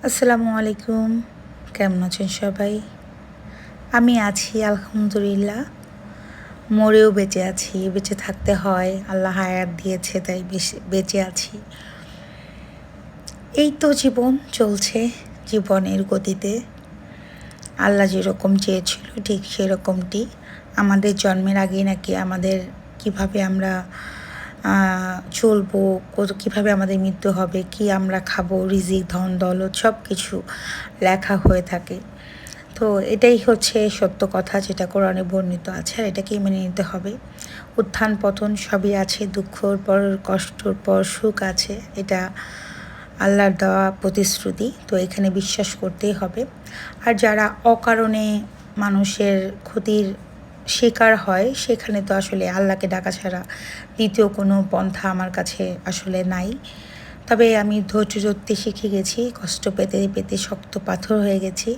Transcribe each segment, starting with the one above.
আসসালামু আলাইকুম। কেমন আছেন সবাই? আমি আছি আলহামদুলিল্লাহ। মরেও বেঁচে আছি। বেঁচে থাকতে হয়। আল্লাহ হায়াত দিয়েছে তাই বেঁচে আছি। এই তো জীবন চলছে জীবনের গতিতে। আল্লাহ যেরকম চেয়েছিল ঠিক সেরকমটি। আমাদের জন্মের আগেই নাকি আমাদের কিভাবে আমরা চলবো, কীভাবে আমাদের মৃত্যু হবে, কি আমরা খাবো, রিজিক, ধন দৌলত সব কিছু লেখা হয়ে থাকে। তো এটাই হচ্ছে সত্য কথা, যেটা কোরআনে বর্ণিত আছে, আর এটাকেই মেনে নিতে হবে। উত্থান পতন সবই আছে, দুঃখর পর কষ্টর পর সুখ আছে, এটা আল্লাহর দেওয়া প্রতিশ্রুতি। তো এখানে বিশ্বাস করতেই হবে। আর যারা অকারণে মানুষের ক্ষতির শিকার হয়, সেখানে তো আসলে আল্লাহকে ডাকা ছাড়া দ্বিতীয় কোনো পন্থা আমার কাছে আসলে নাই। তবে আমি ধৈর্য ধরতে শিখে গেছি, কষ্ট পেতে পেতে শক্ত পাথর হয়ে গেছি।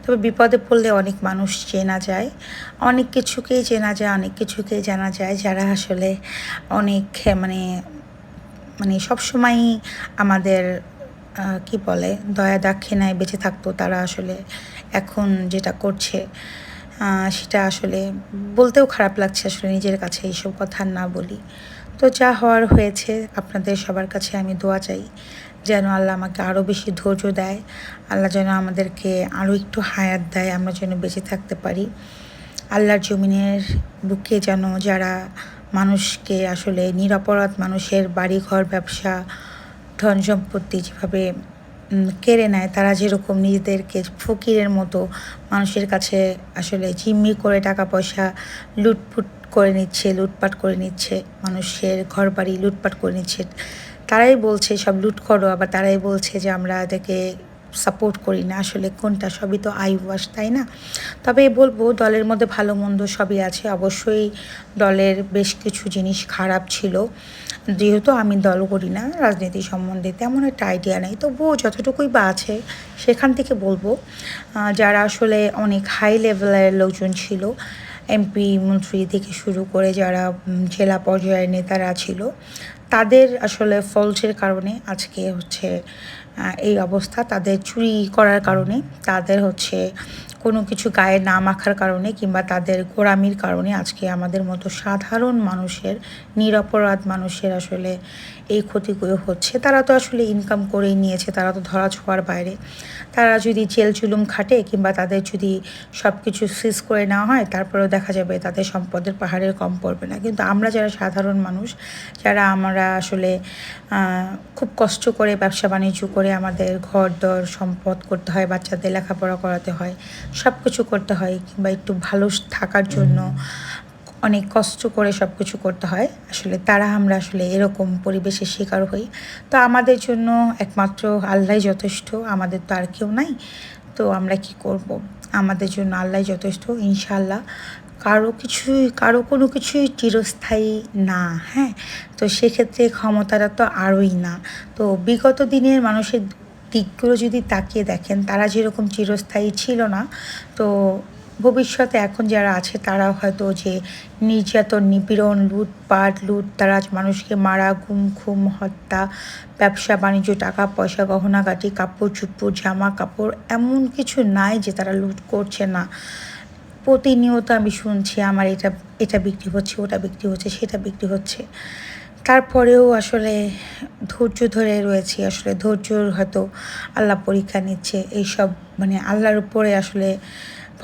তবে বিপদে পড়লে অনেক মানুষ চেনা যায়, অনেক কিছুকেই চেনা যায়, অনেক কিছুকেই জানা যায়, যারা আসলে অনেক মানে মানে সবসময়ই আমাদের কি বলে দয়া দাক্ষিণায় বেঁচে থাকতো, তারা আসলে এখন যেটা করছে সেটা আসলে বলতেও খারাপ লাগছে আসলে নিজের কাছে, এইসব কথা না বলি। তো যা হওয়ার হয়েছে, আপনাদের সবার কাছে আমি দোয়া চাই যেন আল্লাহ আমাকে আরও বেশি ধৈর্য দেয়, আল্লাহ যেন আমাদেরকে আরও একটু হায়াত দেয়, আমরা যেন বেঁচে থাকতে পারি। আল্লাহর জমিনের বুকে যেন যারা মানুষকে আসলে নিরপরাধ মানুষের বাড়িঘর, ব্যবসা, ধন সম্পত্তি যেভাবে কেড়ে নেয়, তারা যেরকম নিজেদেরকে ফকিরের মতো মানুষের কাছে আসলে জিম্মি করে টাকা পয়সা লুটপাট করে নিচ্ছে, মানুষের ঘর বাড়ি লুটপাট করে নিচ্ছে। তারাই বলছে সব লুট করো, আবার তারাই বলছে যে আমরা এদেরকে সাপোর্ট করি না। আসলে কোনটা? সবই তো আইওয়াশ, তাই না? তবে বলবো দলের মধ্যে ভালো মন্দ সবই আছে। অবশ্যই দলের বেশ কিছু জিনিস খারাপ ছিল। যেহেতু আমি দল করি না, রাজনীতি সম্বন্ধে তেমন একটা আইডিয়া নেই, তবুও যতটুকুই বা আছে সেখান থেকে বলবো যারা আসলে অনেক হাই লেভেলের লোকজন ছিল, এমপি মন্ত্রী থেকে শুরু করে যারা জেলা পর্যায়ের নেতারা ছিল, তাদের আসলে ফলসের কারণে আজকে হচ্ছে এই অবস্থা। তাদের চুরি করার কারণে, তাদের হচ্ছে কোনো কিছু গায়ে না মাখার কারণে, কিংবা তাদের গোঁড়ামির কারণে আজকে আমাদের মতো সাধারণ মানুষের, নিরপরাধ মানুষের আসলে এই ক্ষতিগুলো হচ্ছে। তারা তো আসলে ইনকাম করেই নিয়েছে, তারা তো ধরা ছোঁয়ার বাইরে। তারা যদি জেল জুলুম খাটে, কিংবা তাদের যদি সব কিছু সিজ করে নেওয়া হয়, তারপরেও দেখা যাবে তাদের সম্পদের পাহাড়ের কম পড়বে না। কিন্তু আমরা যারা সাধারণ মানুষ, যারা আমরা আসলে খুব কষ্ট করে ব্যবসা বাণিজ্য করে আমাদের ঘর দর সম্পদ করতে হয়, বাচ্চাদের লেখাপড়া করাতে হয়, সব কিছু করতে হয়, কিংবা একটু ভালো থাকার জন্য অনেক কষ্ট করে সব কিছু করতে হয়, আসলে তারা আমরা আসলে এরকম পরিবেশের শিকার হই। তো আমাদের জন্য একমাত্র আল্লাহই যথেষ্ট, আমাদের তো আর কেউ নাই। তো আমরা কি করব? আমাদের জন্য আল্লাহই যথেষ্ট, ইনশাআল্লাহ। কারো কোনো কিছুই চিরস্থায়ী না, হ্যাঁ? তো সেক্ষেত্রে ক্ষমতাটা তো আরোই না। তো বিগত দিনের মানুষের দিকগুলো যদি তাকিয়ে দেখেন, তারা যেরকম চিরস্থায়ী ছিল না, তো ভবিষ্যতে এখন যারা আছে তারা হয়তো যে নির্যাতন, নিপীড়ন, লুটপাট, তারা মানুষকে মারা, গুম খুম, হত্যা, ব্যবসা বাণিজ্য, টাকা পয়সা, গহনাগাটি, কাপড় চোপড়, জামা কাপড়, এমন কিছু নাই যে তারা লুট করছে না। প্রতিনিয়ত আমি শুনছি আমার এটা এটা বিক্রি হচ্ছে, ওটা বিক্রি হচ্ছে, সেটা বিক্রি হচ্ছে। তারপরেও আসলে ধৈর্য ধরে রয়েছি। আসলে ধৈর্যর হয়তো আল্লাহ পরীক্ষা নিচ্ছে। এইসব মানে আল্লাহর উপরে আসলে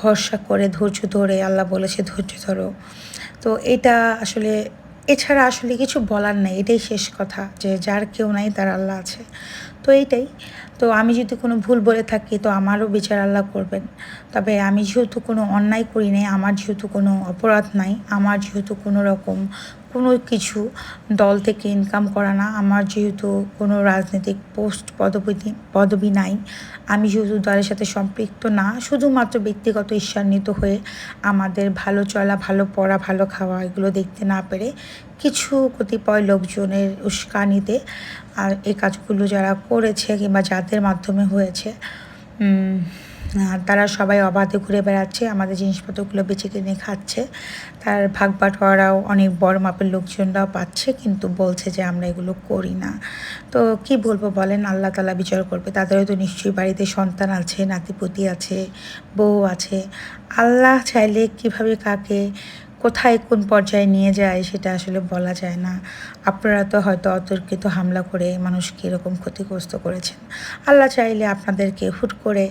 ভরসা করে ধৈর্য ধরে, আল্লাহ বলেছে ধৈর্য ধরো। তো এটা আসলে, এছাড়া আসলে কিছু বলার নাই। এটাই শেষ কথা, যে যার কেউ নাই তার আল্লাহ আছে। তো এইটাই। তো আমি যদি কোনো ভুল বলে থাকি, তো আমারও বিচার আল্লাহ করবেন। তবে আমি যেহেতু কোনো অন্যায় করি নাই, আমার যেহেতু কোনো অপরাধ নাই, আমার যেহেতু কোনো রকম কোনো কিছু দল থেকে ইনকাম করা না, আমার যেহেতু কোনো রাজনৈতিক পোস্ট পদবি নাই, আমি যেহেতু দলের সাথে সম্পৃক্ত না, শুধুমাত্র ব্যক্তিগত ঈর্ষান্বিত হয়ে আমাদের ভালো চলা, ভালো পড়া, ভালো খাওয়া এগুলো দেখতে না পেরে কিছু কতিপয় লোকজনের উস্কানিতে আর এই কাজগুলো যারা করেছে, কিংবা যাদের মাধ্যমে হয়েছে, তারা সবাই অবাধে ঘুরে বেড়াচ্ছে, আমাদের জিনিসপত্রগুলো বেচে কিনে খাচ্ছে। তার ভাগ বাটোয়ারাও অনেক বড় মাপের লোকজনরাও পাচ্ছে, কিন্তু বলছে যে আমরা এগুলো করি না। তো কি বলবো বলেন, আল্লাহ তাআলা বিচার করবে। তাদেরও তো নিশ্চয়ই বাড়িতে সন্তান আছে, নাতিপুতি আছে, বউ আছে। আল্লাহ চাইলে কিভাবে কাকে কোথায় কোন পর্যায়ে নিয়ে যায় সেটা আসলে বলা যায় না। আপনারা তো হয়তো অতর্কিত হামলা করে মানুষকে এরকম ক্ষতিগ্রস্ত করেছেন। আল্লাহ চাইলে আপনাদেরকে হুট করে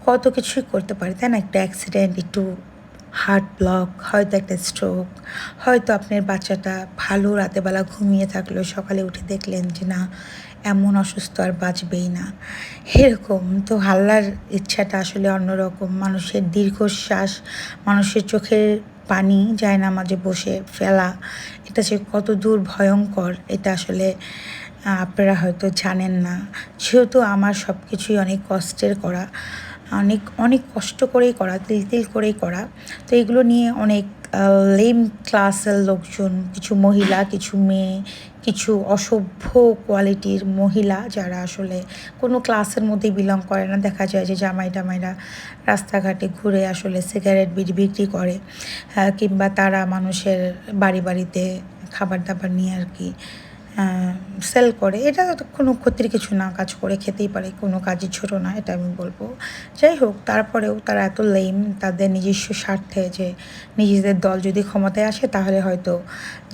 কত কিছুই করতে পারে, তাই না? একটা অ্যাক্সিডেন্ট, একটু হার্ট ব্লক, হয়তো একটা স্ট্রোক, হয়তো আপনার বাচ্চাটা ভালো রাতেরবেলা ঘুমিয়ে থাকলো, সকালে উঠে দেখলেন যে না, এমন অসুস্থ আর বাঁচবেই না, এরকম। তো আল্লাহর ইচ্ছাটা আসলে অন্যরকম। মানুষের দীর্ঘশ্বাস, মানুষের চোখের পানি জায়নামাজে বসে ফেলা, এটা যে কত দূর ভয়ঙ্কর, এটা আসলে আপনারা হয়তো জানেন না। যেহেতু আমার সব কিছুই অনেক কষ্টের করা, অনেক অনেক কষ্ট করেই করা, তিল তিল করেই করা। তো এগুলো নিয়ে অনেক লেম ক্লাসের লোকজন, কিছু মহিলা, কিছু মেয়ে, কিছু অসভ্য কোয়ালিটির মহিলা যারা আসলে কোনো ক্লাসের মধ্যে বিলং করে না, দেখা যায় যে জামাই টামাইরা রাস্তাঘাটে ঘুরে আসলে সিগারেট বিড়ি বিক্রি করে, কিংবা তারা মানুষের বাড়ি বাড়িতে খাবার দাবার নিয়ে আর কি সেল করে। এটা তো কোনো ক্ষতির কিছু না, কাজ করে খেতেই পারে, কোনো কাজই ছোটো না, এটা আমি বলবো। যাই হোক, তারপরেও তারা এত লেম, তাদের নিজস্ব স্বার্থে যে নিজেদের দল যদি ক্ষমতায় আসে তাহলে হয়তো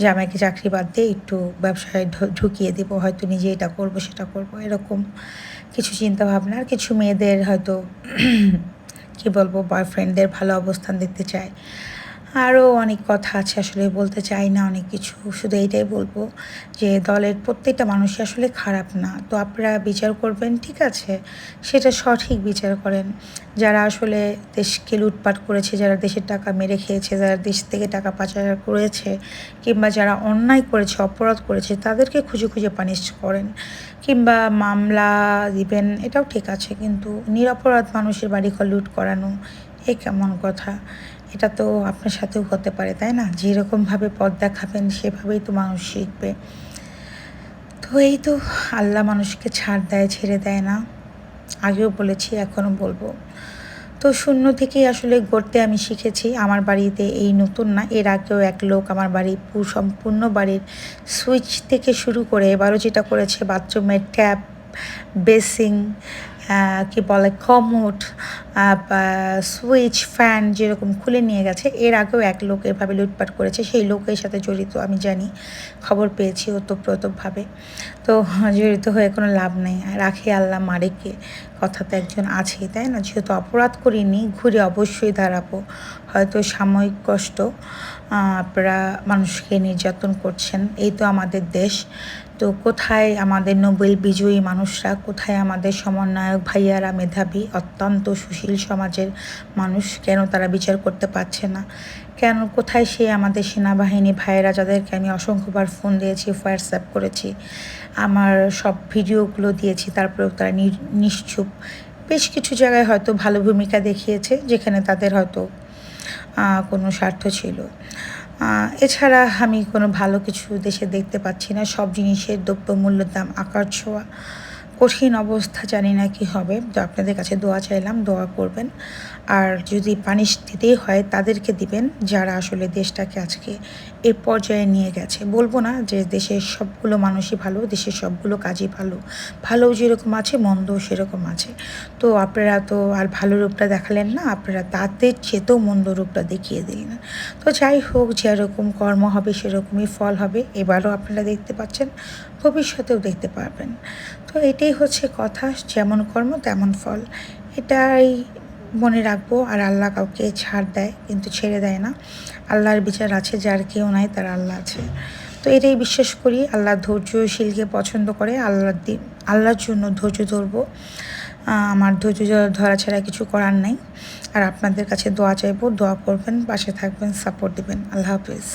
জামাইকে চাকরি বাদ দিয়ে একটু ব্যবসায় ঢুকিয়ে দেবো, হয়তো নিজে এটা করবো সেটা করবো, এরকম কিছু চিন্তাভাবনা। আর কিছু মেয়েদের হয়তো কি বলবো, বয়ফ্রেন্ডদের ভালো অবস্থান দেখতে চায়। আরও অনেক কথা আছে, আসলে বলতে চাই না অনেক কিছু, শুধু এইটাই বলবো যে দলের প্রত্যেকটা মানুষই আসলে খারাপ না। তো আপনারা বিচার করবেন, ঠিক আছে, সেটা সঠিক বিচার করেন। যারা আসলে দেশকে লুটপাট করেছে, যারা দেশের টাকা মেরে খেয়েছে, যারা দেশ থেকে টাকা পাচার করেছে, কিংবা যারা অন্যায় করেছে, অপরাধ করেছে, তাদেরকে খুঁজে খুঁজে পানিশ করেন, কিংবা মামলা দিবেন, এটাও ঠিক আছে। কিন্তু নিরপরাধ মানুষের বাড়িঘর লুট করানো, এ কেমন কথা? এটা তো আপনার সাথেও হতে পারে, তাই না? যেরকমভাবে পথ দেখাবেন সেভাবেই তো মানুষ শিখবে। তো এই তো, আল্লাহ মানুষকে ছাড় দেয়, ছেড়ে দেয় না। আগেও বলেছি, এখনও বলবো। তো শূন্য থেকেই আসলে গড়তে আমি শিখেছি। আমার বাড়িতে এই নতুন না, এর আগেও এক লোক আমার বাড়ির সম্পূর্ণ বাড়ির সুইচ থেকে শুরু করে এবারও যেটা করেছে, বাথরুমের ট্যাপ, বেসিং, কি বলে, কমোড, সুইচ, ফ্যান যেরকম খুলে নিয়ে গেছে। এর আগেও এক লোক এভাবে লুটপাট করেছে, সেই লোকের সাথে জড়িত আমি জানি, খবর পেয়েছি ওতপ্রোতভাবে। তো জড়িত হয়ে কোনো লাভ নেই, রাখে আল্লাহ মারেকে, কথা তো একজন আছেই, তাই না? যেহেতু অপরাধ করিনি, ঘুরে অবশ্যই দাঁড়াবো। হয়তো সাময়িক কষ্ট, আপনারা মানুষকে নির্যাতন করছেন, এই তো আমাদের দেশ। তো কোথায় আমাদের নোবেল বিজয়ী মানুষরা, কোথায় আমাদের সমন্বয়ক ভাইয়ারা, মেধাবী অত্যন্ত সুশীল সমাজের মানুষ? কেন তারা বিচার করতে পারছে না? কেন, কোথায় সে আমাদের সেনাবাহিনী ভাইয়েরা, যাদেরকে আমি অসংখ্যবার ফোন দিয়েছি, হোয়াটসঅ্যাপ করেছি, আমার সব ভিডিওগুলো দিয়েছি, তারপরেও তারা নিশ্চুপ। বেশ কিছু জায়গায় হয়তো ভালো ভূমিকা দেখিয়েছে, যেখানে তাদের হয়তো কোনো স্বার্থ ছিল। এছাড়া আমি কোনো ভালো কিছু দেশে দেখতে পাচ্ছি না। সব জিনিসের দ্রব্যমূল্যের দাম আকাশ ছোঁয়া, কঠিন অবস্থা, জানি না কি হবে। তো আপনাদের কাছে দোয়া চাইলাম, দোয়া করবেন। আর যদি পানিশ দিতেই হয় তাদেরকে দিবেন যারা আসলে দেশটাকে আজকে এ পর্যায়ে নিয়ে গেছে। বলবো না যে দেশের সবগুলো মানুষই ভালো, দেশের সবগুলো কাজই ভালো, ভালোও যেরকম আছে মন্দও সেরকম আছে। তো আপনারা তো আর ভালো রূপটা দেখালেন না, আপনারা তাদের চেয়েতেও মন্দ রূপটা দেখিয়ে দিলেন। তো যাই হোক, যেরকম কর্ম হবে সেরকমই ফল হবে। এবারও আপনারা দেখতে পাচ্ছেন, ভবিষ্যতেও দেখতে পারবেন। তো এটাই হচ্ছে কথা, যেমন কর্ম তেমন ফল, এটাই মনে রাখবো। আর আল্লাহ কাউকে ছাড় দেয় কিন্তু ছেড়ে দেয় না, আল্লাহর বিচার আছে, যার কেউ নাই তার আল্লাহ আছে। তো এটাই বিশ্বাস করি, আল্লাহ ধৈর্যশীলকে পছন্দ করে। আল্লাহর জন্য ধৈর্য ধরবো, আমার ধৈর্য ধরা ছাড়া কিছু করার নাই। আর আপনাদের কাছে দোয়া চাইবো, দোয়া করবেন, পাশে থাকবেন, সাপোর্ট দিবেন। আল্লাহ হাফিজ।